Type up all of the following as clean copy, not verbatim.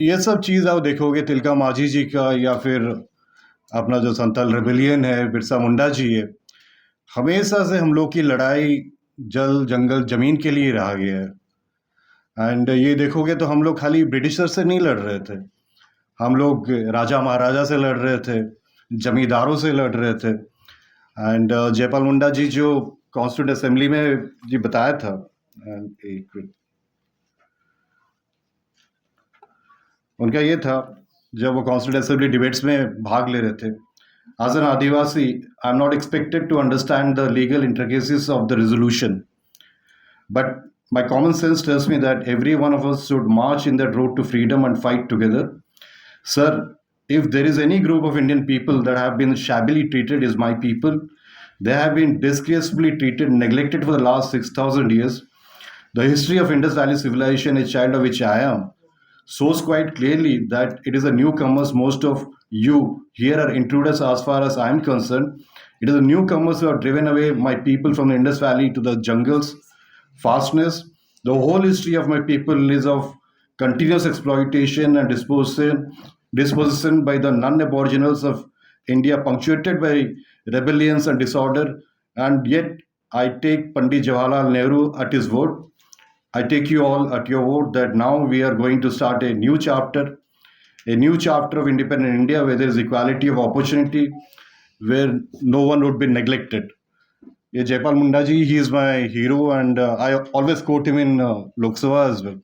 ये सब चीज़ आप देखोगे तिलका मांझी जी का या फिर अपना जो संथाल रेबेलियन है, बिरसा मुंडा जी है, हमेशा से हम लोग की लड़ाई जल, जंगल, ज़मीन के लिए रहा गया है। एंड ये देखोगे तो हम लोग खाली ब्रिटिशर से नहीं लड़ रहे थे। हम लोग राजा महाराजा से लड़ रहे थे, जमींदारों से लड़ रहे थे। एंड जयपाल मुंडा जी जो कॉन्स्टिट्यूंट असेंबली में जी बताया था, एक मिनट, उनका ये था, जब वो कॉन्स्टिट्यूंट असेंबली डिबेट्स में भाग ले रहे थे, as an Adivasi, I'm not expected to understand the legal intricacies of the resolution, but my common sense tells me that every one of us should march in that road to freedom and fight together. Sir, if there is any group of Indian people that have been shabbily treated is my people. They have been disgracefully treated, neglected for the last 6,000 years. The history of Indus Valley civilization, a child of which I am, shows quite clearly that it is the newcomers. Most of you here are intruders as far as I am concerned. It is the newcomers who have driven away my people from the Indus Valley to the jungles, fastness. The whole history of my people is of continuous exploitation and dispossession by the non-aboriginals of India, punctuated by rebellions and disorder. And yet, I take Pandit Jawaharlal Nehru at his word. I take you all at your word that now we are going to start a new chapter of independent India where there is equality of opportunity, where no one would be neglected. Yeah, Jaipal Munda ji, he is my hero, and I always quote him in Lok Sabha as well.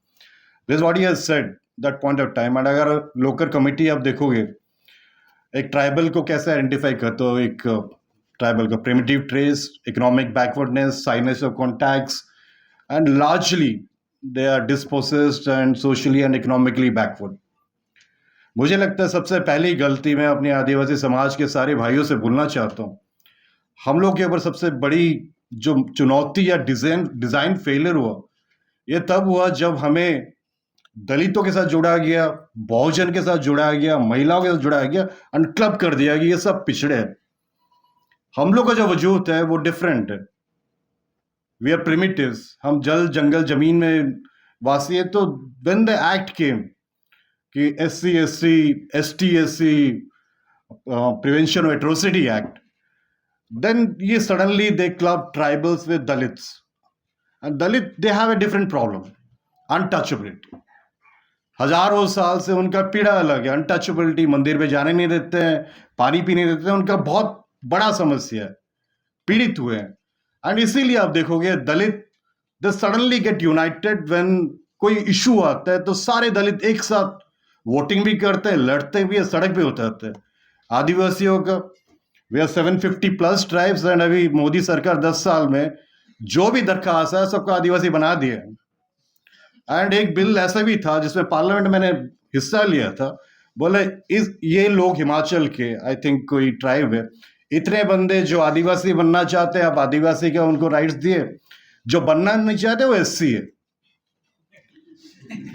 This is what he has said that point of time. And अगर local committee आप देखोगे, एक tribal को कैसे identify करते हो, एक tribal का primitive traits, economic backwardness, shyness of contacts, and largely they are dispossessed and socially and economically backward. मुझे लगता है सबसे पहली गलती मैं अपने आदिवासी समाज के सारे भाइयों से बोलना चाहता हूँ, हम लोग के ऊपर सबसे बड़ी जो चुनौती या डिजाइन फेलियर हुआ, ये तब हुआ जब हमें दलितों के साथ जोड़ा गया, बहुजन के साथ जोड़ा गया, महिलाओं के साथ जोड़ा गया, एंड क्लब कर दिया कि ये सब पिछड़े हैं। हम लोग का जो वजूद है वो डिफरेंट है। वी आर प्रिमिटिव्स, हम जल, जंगल, जमीन में वासी है। तो व्हेन द एक्ट केम कि SC, ST, ST prevention of atrocity act, then ये suddenly they club tribals with Dalits, and Dalit they have a different problem, untouchability। हजारों साल से उनका पीड़ा अलग है, अनटचेबिलिटी, मंदिर में जाने नहीं देते हैं, पानी पीने नहीं देते हैं, उनका बहुत बड़ा समस्या है, पीड़ित हुए हैं। एंड इसीलिए आप देखोगे Dalit they suddenly get united when कोई इशू आता है, तो सारे दलित एक साथ वोटिंग भी करते हैं, लड़ते भी है, सड़क पे उतरते हैं। आदिवासियों का वी आर 750+ ट्राइब्स, एंड अभी मोदी सरकार 10 साल में जो भी दरखास्त है सबको आदिवासी बना दिया। एंड एक बिल ऐसा भी था जिसमें पार्लियामेंट मैंने हिस्सा लिया था, बोले इस ये लोग हिमाचल के, आई थिंक कोई ट्राइब है, इतने बंदे जो आदिवासी बनना चाहते हैं, आप आदिवासी का उनको राइट्स दिए, जो बनना नहीं चाहते वो SC है।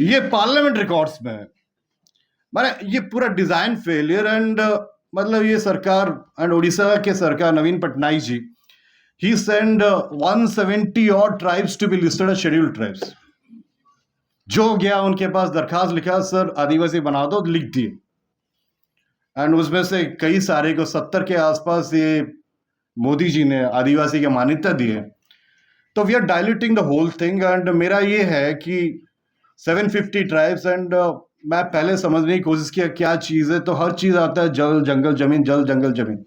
ये पार्लियामेंट रिकॉर्ड्स में है। माने ये पूरा डिजाइन फेलियर। एंड मतलब ये सरकार एंड उड़ीसा के सरकार नवीन पटनायक जी, ही सेंड 170 और tribes to be listed as scheduled tribes. जो गया उनके पास दरखास्त लिखा, सर आदिवासी बना दो, लिख दिए। एंड उसमें से कई सारे को 70 के आसपास ये मोदी जी ने आदिवासी की मान्यता दी है। तो we are diluting the whole thing. And मेरा ये है कि 750 ट्राइब्स, एंड मैं पहले समझने की कोशिश किया क्या चीज़ है, तो हर चीज़ आता है जल, जंगल, जमीन, जल, जंगल, जमीन।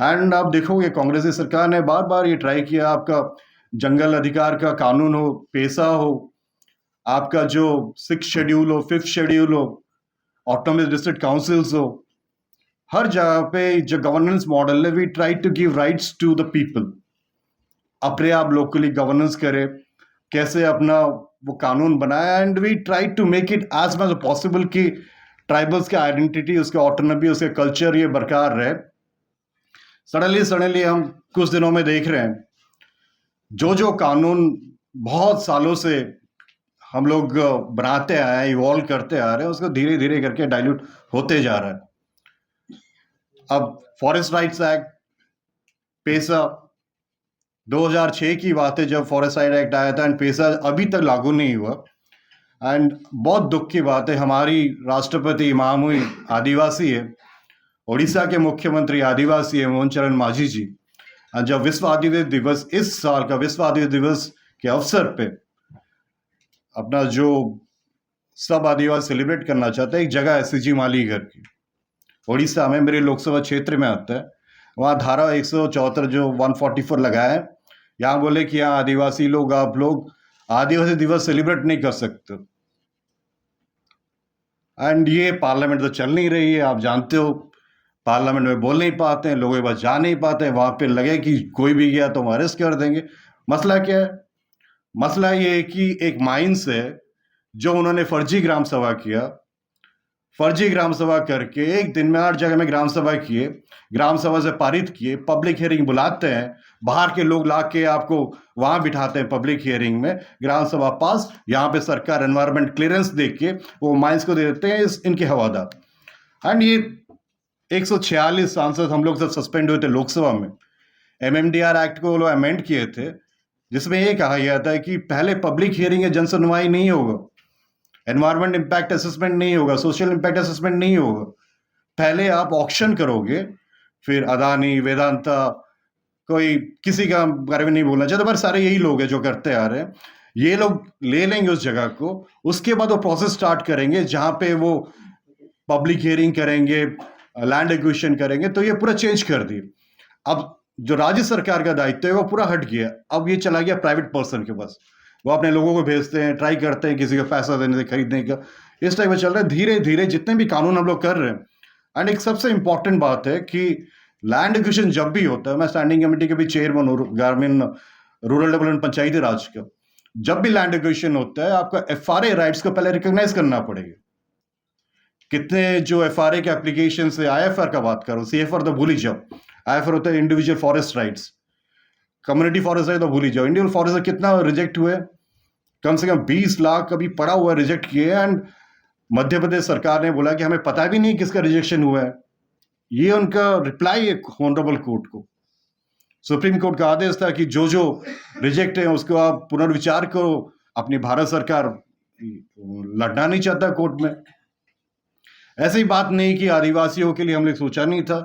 एंड आप देखोगे कांग्रेस की सरकार ने बार बार ये ट्राई किया, आपका जंगल अधिकार का कानून हो, पेशा हो, आपका जो 6th शेड्यूल हो, 5th शेड्यूल हो, ऑटोनोमस डिस्ट्रिक्ट काउंसिल्स हो, हर जगह पे जो गवर्नेंस मॉडल है, we try to give rights to the people. अपने आप लोकली गवर्नेंस करे, कैसे अपना वो कानून बनाया, and we try to make it as much possible कि ट्राइबल्स की आइडेंटिटी, उसके ऑटोनॉमी, उसके कल्चर ये बरकरार रहे। सडनली हम कुछ दिनों में देख रहे हैं जो कानून बहुत सालों से हम लोग बनाते आए हैं, इवॉल्व करते आ रहे हैं, उसको धीरे धीरे करके डाइल्यूट होते जा रहा है। अब फॉरेस्ट राइट्स एक्ट, पेशा 2006 की बात है जब फॉरेस्ट राइट एक्ट आया था, एंड पेशा अभी तक लागू नहीं हुआ। एंड बहुत दुख की बात है, हमारी राष्ट्रपति माँ हुई आदिवासी है, उड़ीसा के मुख्यमंत्री आदिवासी है मोहन चरण मांझी जी। और जब विश्व आदिवासी दिवस, इस साल का विश्व आदिवासी दिवस के अवसर पे अपना जो सब आदिवासी सेलिब्रेट करना चाहते हैं, एक जगह है सिजी मालीगढ़ की, उड़ीसा में, मेरे लोकसभा क्षेत्र में आता है। वहाँ धारा 174 जो 144 लगाया है, यहाँ बोले कि यहाँ आदिवासी लोग, आप लोग आदिवासी दिवस सेलिब्रेट नहीं कर सकते। एंड ये पार्लियामेंट तो चल नहीं रही है, आप जानते हो, पार्लियामेंट में बोल नहीं पाते हैं, लोगों के पास जा नहीं पाते हैं, वहां पे लगे कि कोई भी गया तो हम अरेस्ट कर देंगे। मसला क्या है? मसला ये है कि एक माइंस है जो उन्होंने फर्जी ग्राम सभा किया, फर्जी ग्राम सभा करके एक दिन में 8 जगह में ग्राम सभा किए, ग्राम सभा से पारित किए, पब्लिक हियरिंग बुलाते हैं, बाहर के लोग ला के आपको वहां बिठाते हैं पब्लिक हियरिंग में, ग्राम सभा पास, यहाँ पे सरकार एनवायरमेंट क्लियरेंस दे के वो माइंस को दे देते हैं इनके हवादार। एंड ये 146 सांसद हम लोग सब सस्पेंड हुए थे लोकसभा में। एमएमडीआर एक्ट को लोग अमेंड किए थे, जिसमें ये कहा गया था कि पहले पब्लिक हियरिंग है, जन सुनवाई नहीं होगा, एनवायरमेंट इम्पैक्ट असेसमेंट नहीं होगा, सोशल इम्पैक्ट असेसमेंट नहीं होगा, पहले आप ऑक्शन करोगे, फिर अदानी, वेदांता, कोई किसी का बारे में नहीं बोलना चाहता, पर सारे यही लोग हैं जो करते आ रहे हैं, ये लोग ले लेंगे उस जगह को, उसके बाद वो प्रोसेस स्टार्ट करेंगे जहां पे वो पब्लिक हियरिंग करेंगे, लैंड एक्विजिशन करेंगे। तो ये पूरा चेंज कर दिए। अब जो राज्य सरकार का दायित्व है वो पूरा हट गया, अब ये चला गया प्राइवेट पर्सन के पास, वो अपने लोगों को भेजते हैं, ट्राई करते हैं किसी का पैसा देने से खरीदने का, इस टाइप में चल रहा है। धीरे धीरे जितने भी कानून हम लोग कर रहे हैं, एंड एक सबसे इंपॉर्टेंट बात है कि लैंड एक्विजिशन जब भी होता है, मैं स्टैंडिंग कमेटी के भी चेयरमैन हूँ ग्रामीण रूरल डेवलपमेंट पंचायती राज का, जब भी लैंड एक्विजिशन होता है आपका एफआरए राइट्स को पहले रिकॉग्नाइज करना पड़ेगा। कितने जो एफआरए के एप्लीकेशन से, आईएफआर का बात करो, सीएफआर तो भूल ही जाओ, आईएफआर होता है individual forest rights, community forest right तो भूल ही जाओ, इंडिविजुअल फॉरेस्ट कितना रिजेक्ट हुए, कम से कम 20 लाख अभी पड़ा हुआ है रिजेक्ट किए। एंड मध्य प्रदेश सरकार ने बोला कि हमें पता भी नहीं किसका रिजेक्शन हुआ है। ये उनका रिप्लाई है ऑनरेबल कोर्ट को। सुप्रीम कोर्ट का आदेश था कि जो जो रिजेक्ट है उसको आप पुनर्विचार करो। अपनी भारत सरकार लड़ना नहीं चाहता कोर्ट में। ऐसी बात नहीं कि आदिवासियों के लिए हमने सोचा नहीं था।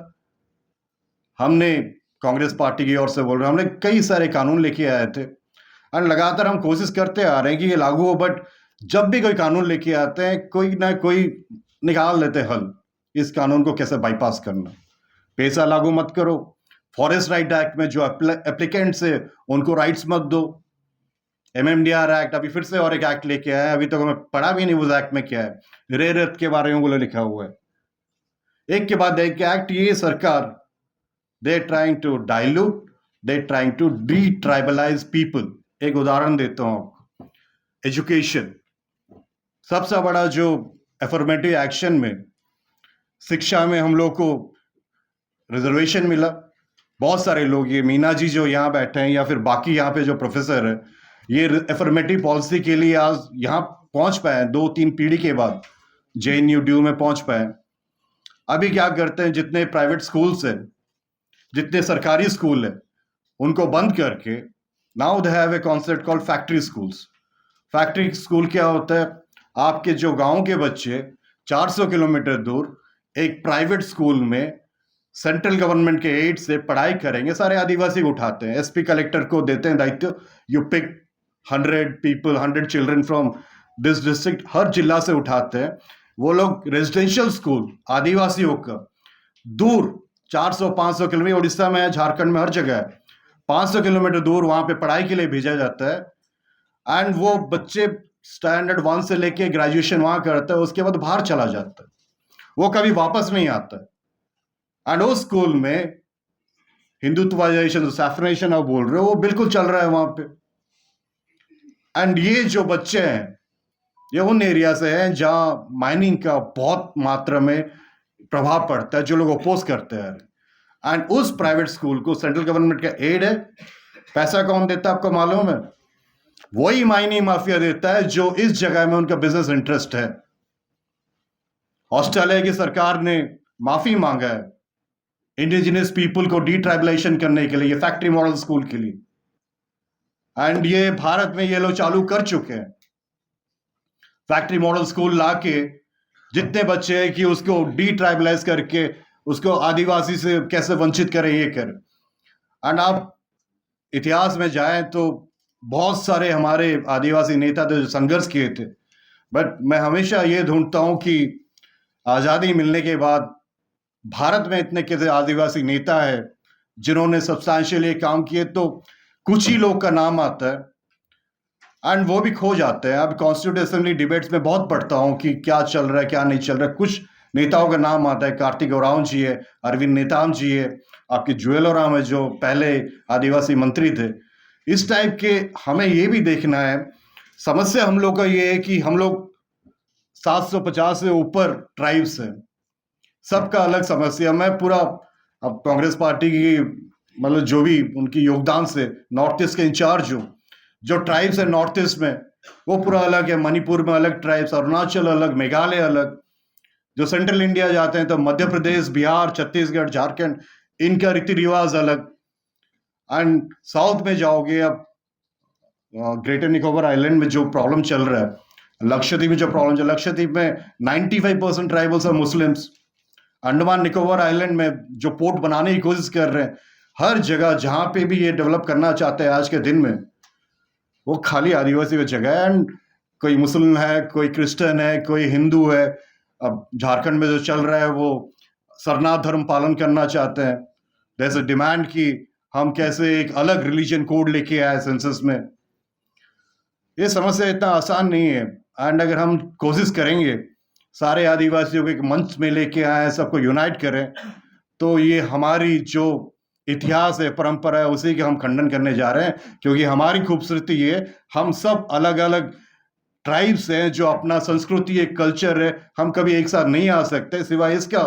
हमने कांग्रेस पार्टी की ओर से बोल रहे हैं, हमने कई सारे कानून लेके आए थे और लगातार हम कोशिश करते आ रहे हैं कि ये लागू हो, बट जब भी कोई कानून लेके आते हैं कोई ना कोई निकाल लेते हल, इस कानून को कैसे बाईपास करना। पैसा लागू मत करो, फॉरेस्ट राइट एक्ट में जो एप्लीकेंट्स है उनको राइट्स मत दो, एमएमडीआर एक्ट अभी फिर से और एक एक्ट लेके आया है, अभी तक हमें पढ़ा भी नहीं उस एक्ट में क्या है, रेयर अर्थ के बारे में बोले लिखा हुआ है। एक के बाद एक एक्ट, ये सरकार they trying to dilute, they trying to detribalise people. एक उदाहरण देता हूं आपको, एजुकेशन, सबसे बड़ा जो एफर्मेटिव एक्शन में शिक्षा में हम लोग को रिजर्वेशन मिला। बहुत सारे लोग, ये मीना जी जो यहाँ बैठे हैं या फिर बाकी यहाँ पे जो प्रोफेसर है, ये एफर्मेटिव पॉलिसी के लिए आज यहाँ पहुंच पाए, 2-3 पीढ़ी के बाद जेएनयू ड्यू में पहुंच पाए। अभी क्या करते हैं, जितने प्राइवेट स्कूल्स है, जितने सरकारी स्कूल है, उनको बंद करके now they have a concept called factory schools. Factory school क्या होता है, आपके जो गांव के बच्चे 400 किलोमीटर दूर एक प्राइवेट स्कूल में सेंट्रल गवर्नमेंट के एड से पढ़ाई करेंगे, सारे आदिवासी को उठाते हैं, एसपी कलेक्टर को देते हैं दायित्व, you pick 100 people, 100 children from this district, हर जिला से उठाते हैं। वो लोग रेजिडेंशियल स्कूल आदिवासियों का दूर 400-500 किलोमीटर, उड़ीसा में है, झारखंड में, हर जगह है, 500 किलोमीटर दूर वहां पे पढ़ाई के लिए भेजा जाता है। एंड वो बच्चे स्टैंडर्ड 1 से लेके ग्रेजुएशन वहां करता है, उसके बाद बाहर चला जाता है, वो कभी वापस नहीं आता है। एंड उस स्कूल में हिंदुत्वाइजेशन, सैफनेशन आप बोल रहे हो, वो बिल्कुल चल रहा है वहां पे। एंड ये जो बच्चे हैं ये उन एरिया से हैं जहां माइनिंग का बहुत मात्रा में प्रभाव पड़ता है, जो लोग अपोज करते हैं। एंड उस प्राइवेट स्कूल को सेंट्रल गवर्नमेंट का एड है, पैसा कौन देता है आपको मालूम है? वही माइनिंग माफिया देता है जो इस जगह में उनका बिजनेस इंटरेस्ट है। ऑस्ट्रेलिया की सरकार ने माफी मांगा है इंडिजिनस पीपल को डिट्राइबलाइजेशन करने के लिए, ये फैक्ट्री मॉडल स्कूल के लिए। एंड ये भारत में ये लोग चालू कर चुके हैं। फैक्ट्री मॉडल स्कूल ला के जितने बच्चे हैं कि उसको डी ट्राइबलाइज करके उसको आदिवासी से कैसे वंचित करें ये कर। एंड आप इतिहास में जाएं तो बहुत सारे हमारे आदिवासी नेता थे जो संघर्ष किए थे, बट मैं हमेशा ये ढूंढता हूं कि आज़ादी मिलने के बाद भारत में इतने कैसे आदिवासी नेता है जिन्होंने सब्सटैंशियली काम किए, तो कुछ ही लोग का नाम आता है एंड वो भी खो जाते हैं। अब कॉन्स्टिट्यूंट असेंबली डिबेट्स में बहुत पढ़ता हूँ कि क्या चल रहा है क्या नहीं चल रहा है। कुछ नेताओं का नाम आता है, कार्तिक ओरांव जी है, अरविंद नेताम जी है, आपके जुएल ओराम है जो पहले आदिवासी मंत्री थे। इस टाइप के हमें ये भी देखना है। समस्या हम लोग का ये है कि हम लोग 750 से ऊपर ट्राइब्स हैं, सबका अलग समस्या। मैं पूरा अब कांग्रेस पार्टी की मतलब जो भी उनकी योगदान से नॉर्थ ईस्ट के इंचार्ज हूँ। जो ट्राइब्स है नॉर्थ ईस्ट में वो पूरा अलग है, मणिपुर में अलग ट्राइब्स, अरुणाचल अलग, मेघालय अलग। जो सेंट्रल इंडिया जाते हैं तो मध्य प्रदेश, बिहार, छत्तीसगढ़, झारखंड, इनका रीति रिवाज अलग। एंड साउथ में जाओगे, अब ग्रेटर निकोबार आइलैंड में जो प्रॉब्लम चल रहा है, लक्षद्वीप में जो प्रॉब्लम चल, लक्षद्वीप में 95% ट्राइबल्स और मुस्लिम्स। अंडमान निकोबार आइलैंड में जो पोर्ट बनाने की कोशिश कर रहे हैं, हर जगह जहां पे भी ये डेवलप करना चाहते हैं आज के दिन में, वो खाली आदिवासी की जगह है। एंड कोई मुस्लिम है, कोई क्रिश्चियन है, कोई हिंदू है। अब झारखंड में जो चल रहा है वो सरनाथ धर्म पालन करना चाहते हैं। जैसे डिमांड की हम कैसे एक अलग रिलीजन कोड लेके आए सेंसस में। ये समस्या इतना आसान नहीं है। एंड अगर हम कोशिश करेंगे सारे आदिवासियों को एक मंच में लेके आए, सबको यूनाइट करें, तो ये हमारी जो इतिहास है, परंपरा है, उसी के हम खंडन करने जा रहे हैं। क्योंकि हमारी खूबसूरती ये, हम सब अलग अलग ट्राइब्स हैं जो अपना संस्कृति, एक कल्चर है, हम कभी एक साथ नहीं आ सकते सिवाय इसका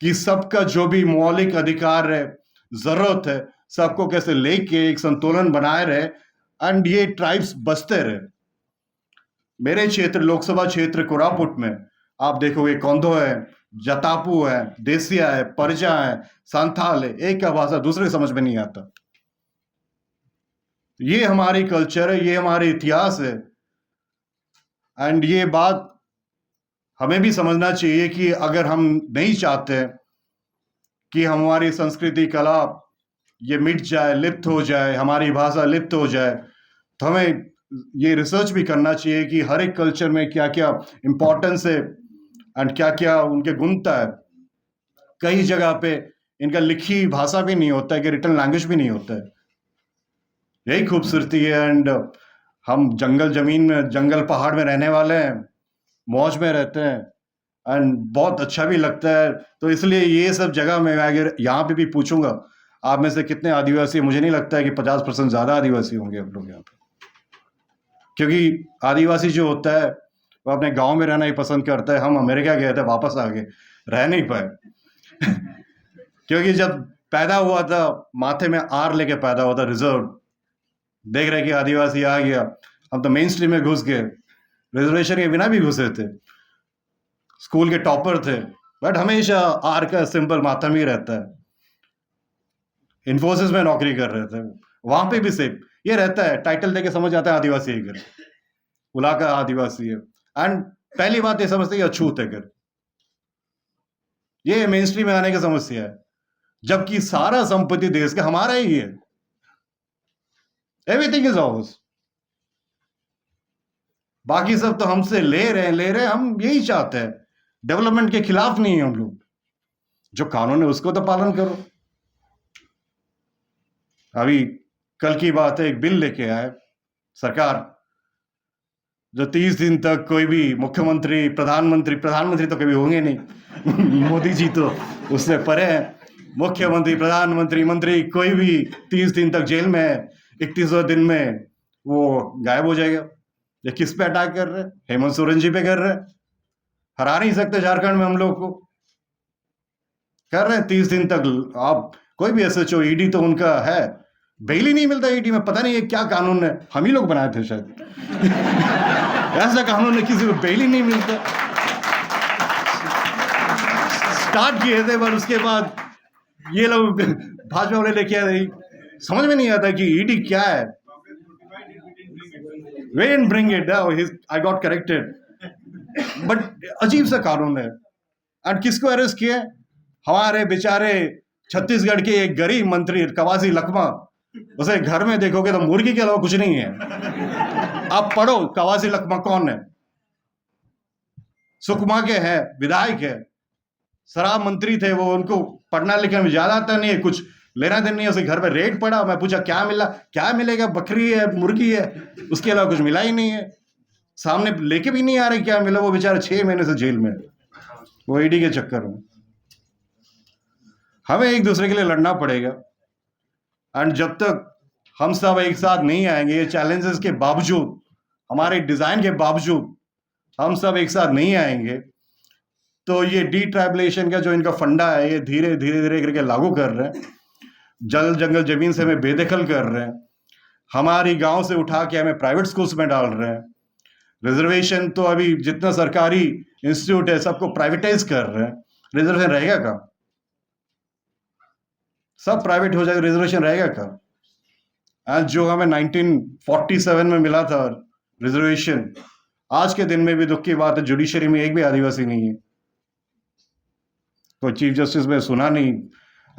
कि सबका जो भी मौलिक अधिकार है, जरूरत है, सबको कैसे लेके एक संतुलन बनाए रहे एंड ये ट्राइब्स बसते रहे। मेरे क्षेत्र, लोकसभा क्षेत्र कोरापुट में आप देखोगे कोंधो है, जतापू है, देसिया है, परजा है, संथाल है। एक का भाषा दूसरे समझ में नहीं आता। ये हमारी कल्चर है, ये हमारे इतिहास है। एंड ये बात हमें भी समझना चाहिए कि अगर हम नहीं चाहते कि हमारी संस्कृति, कला ये मिट जाए, लिप्त हो जाए, हमारी भाषा लिप्त हो जाए, तो हमें ये रिसर्च भी करना चाहिए कि हर एक कल्चर में क्या क्या इम्पोर्टेंस है एंड क्या क्या उनके गुणता है। कई जगह पे इनका लिखी भाषा भी नहीं होता है, कि रिटन लैंग्वेज भी नहीं होता है। यही खूबसूरती है। एंड हम जंगल जमीन में, जंगल पहाड़ में रहने वाले हैं, मौज में रहते हैं एंड बहुत अच्छा भी लगता है। तो इसलिए ये सब जगह में अगर यहाँ पे भी पूछूंगा आप में से कितने आदिवासी, मुझे नहीं लगता है कि 50% ज्यादा आदिवासी होंगे आप लोग यहाँ पे। क्योंकि आदिवासी जो होता है वो अपने गांव में रहना ही पसंद करता है। हम अमेरिका गए थे, वापस आ गए, रह नहीं पाए क्योंकि जब पैदा हुआ था माथे में आर लेके पैदा हुआ था, रिजर्व। देख रहे कि आदिवासी आ गया, हम तो मेन स्ट्रीम में घुस गए, रिजर्वेशन के बिना भी घुसे थे, स्कूल के टॉपर थे, बट हमेशा आर का सिंबल माथा में ही रहता है। इन्फोसिस में नौकरी कर रहे थे, वहां पे भी सेम ये रहता है, टाइटल देके समझ आता है आदिवासी है घर, उला का आदिवासी है। एंड पहली बात ये समझते हैं अछूत है घर। ये मेन स्ट्रीम में आने की समस्या है, जबकि सारा संपत्ति देश का हमारा ही है। Everything is ours. बाकी सब तो हमसे ले रहे हैं। हम यही चाहते हैं, डेवलपमेंट के खिलाफ नहीं है हम लोग। जो कानून है उसको तो पालन करो। अभी कल की बात है, एक बिल लेके आए सरकार, जो 30 दिन तक कोई भी मुख्यमंत्री, प्रधानमंत्री तो कभी होंगे नहीं मोदी जी तो उससे परे हैं। मुख्यमंत्री, प्रधानमंत्री, मंत्री कोई भी 30 दिन तक जेल में है, 31वें दिन में वो गायब हो जाएगा। ये किस पे अटैक कर रहे हैं? हेमंत सोरेन जी पे कर रहे हैं। हरा नहीं सकते झारखंड में हम लोग को, कर रहे हैं 30 दिन तक। आप कोई भी एसएचओ, ईडी तो उनका है, बेल ही नहीं मिलता ईडी में। पता नहीं ये क्या कानून है, हम ही लोग बनाए थे शायद ऐसा कानून है, किसी को बेल ही नहीं मिलता। स्टार्ट किए थे, पर उसके बाद ये लोग भाजपा वाले लेके आए, समझ में नहीं आता कि ईडी क्या है। We didn't bring it. I got corrected. But अजीब सा कानून है। एंड किसको अरेस्ट किया? हमारे बेचारे छत्तीसगढ़ के एक गरीब मंत्री कवासी लखमा, उसे घर में देखोगे तो मुर्गी के अलावा कुछ नहीं है। आप पढ़ो कवासी लखमा कौन है। सुकमा के हैं, विधायक है, शराब मंत्री थे वो, उनको पढ़ना लिखना में ज्यादा आता नहीं है, कुछ लेना देना नहीं है। उसे घर पे रेड पड़ा, मैं पूछा क्या मिला, क्या मिलेगा, बकरी है मुर्गी है, उसके अलावा कुछ मिला ही नहीं है। सामने लेके भी नहीं आ रहे क्या मिला। वो बेचारा 6 महीने से जेल में, वो ईडी के चक्कर में। हमें एक दूसरे के लिए लड़ना पड़ेगा। एंड जब तक हम सब एक साथ नहीं आएंगे, ये चैलेंजेस के बावजूद, हमारे डिजाइन के बावजूद हम सब एक साथ नहीं आएंगे, तो ये डी ट्राइबलेशन का जो इनका फंडा है, ये धीरे धीरे धीरे करके लागू कर रहे हैं। जल जंगल जमीन से हमें बेदखल कर रहे हैं, हमारी गांव से उठा के हमें प्राइवेट स्कूल्स में डाल रहे हैं। रिजर्वेशन तो अभी जितना सरकारी इंस्टीट्यूट है सबको प्राइवेटाइज कर रहे हैं। रिजर्वेशन रहेगा कहाँ? सब प्राइवेट हो जाएगा, रिजर्वेशन रहेगा कहाँ? आज जो हमें 1947 में मिला था रिजर्वेशन, आज के दिन में भी दुख की बात है जुडिशरी में एक भी आदिवासी नहीं है। तो चीफ जस्टिस में सुना नहीं।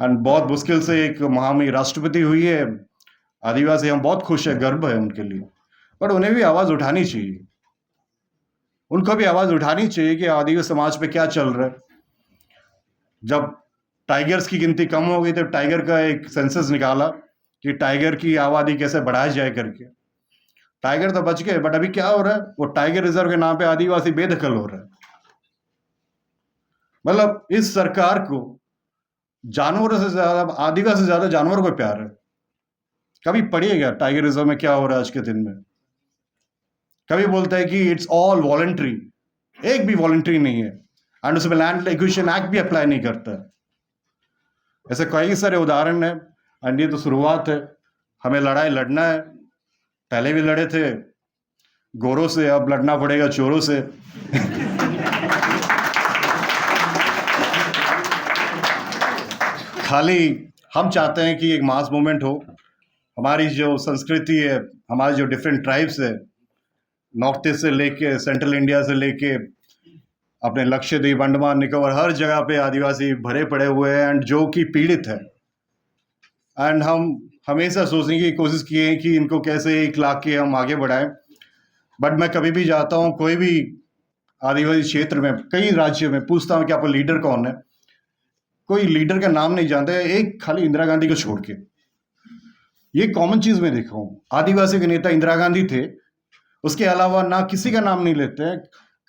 एंड बहुत मुश्किल से एक महामहिम राष्ट्रपति हुई है आदिवासी, हम बहुत खुश है, गर्व है उनके लिए। बट उन्हें भी आवाज उठानी चाहिए, उनको भी आवाज उठानी चाहिए कि आदिवासी समाज पे क्या चल रहा है। जब टाइगर्स की गिनती कम हो गई तो टाइगर का एक सेंसस निकाला कि टाइगर की आबादी कैसे बढ़ाई जाए करके। टाइगर तो बच गए, बट अभी क्या हो रहा है, वो टाइगर रिजर्व के नाम पे आदिवासी बेदखल हो रहा है। मतलब इस सरकार को जानवरों से ज्यादा, आदिवासी से ज्यादा जानवरों को प्यार है। कभी पढ़िएगा टाइगर रिजर्व में क्या हो रहा है आज के दिन में। कभी बोलता है कि इट्स ऑल वॉलंटरी, एक भी वॉलंटरी नहीं है। एंड उसमें लैंड एक्विजिशन एक्ट भी अप्लाई नहीं करता है। ऐसे कई सारे उदाहरण है। एंड ये तो शुरुआत है, हमें लड़ाई लड़ना है। पहले भी लड़े थे गोरों से, अब लड़ना पड़ेगा चोरों से। खाली हम चाहते हैं कि एक मास मूवमेंट हो। हमारी जो संस्कृति है, हमारे जो डिफरेंट ट्राइब्स है, नॉर्थ ईस्ट से लेके सेंट्रल इंडिया से लेके अपने लक्षद्वीप, अंडमान निकोबार, हर जगह पे आदिवासी भरे पड़े हुए हैं एंड जो कि पीड़ित है। एंड हम हमेशा सोचने की कोशिश किए हैं कि इनको कैसे एक लाख के हम आगे बढ़ाएं। बट मैं कभी भी जाता हूँ कोई भी आदिवासी क्षेत्र में, कई राज्यों में, पूछता हूँ कि आपका लीडर कौन है। कोई लीडर का नाम नहीं जानते, एक खाली इंदिरा गांधी को छोड़ के। ये कॉमन चीज में देखा हूँ, आदिवासी के नेता इंदिरा गांधी थे, उसके अलावा ना किसी का नाम नहीं लेते हैं।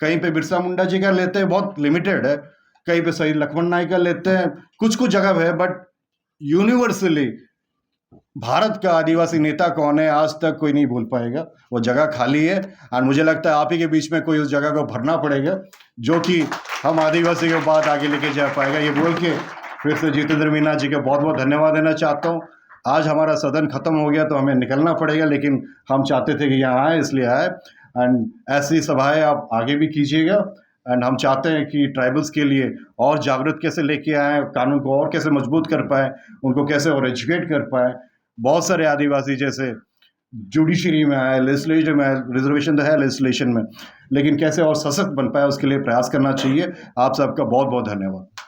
कहीं पे बिरसा मुंडा जी का लेते हैं, बहुत लिमिटेड है। कहीं पे शहीद लक्ष्मण नायक का लेते हैं, कुछ कुछ जगह है। बट यूनिवर्सली भारत का आदिवासी नेता कौन है आज तक कोई नहीं भूल पाएगा। वो जगह खाली है और मुझे लगता है आप ही के बीच में कोई उस जगह को भरना पड़ेगा, जो कि हम आदिवासी के बाद आगे लेके जा पाएगा। ये बोल के फिर से जितेंद्र मीना जी का बहुत बहुत धन्यवाद देना चाहता हूँ। आज हमारा सदन खत्म हो गया तो हमें निकलना पड़ेगा, लेकिन हम चाहते थे कि यहाँ आए, इसलिए आए। एंड ऐसी सभाएं आप आगे भी कीजिएगा। एंड हम चाहते हैं कि ट्राइबल्स के लिए और जागृत कैसे लेके आए, कानून को और कैसे मजबूत कर पाए, उनको कैसे और एजुकेट कर पाए। बहुत सारे आदिवासी जैसे जुडिशरी में आए, लेजिस्लेटिव में आए, रिजर्वेशन तो है लेजिस्लेशन में, लेकिन कैसे और सशक्त बन पाए उसके लिए प्रयास करना चाहिए। आप सबका बहुत बहुत धन्यवाद।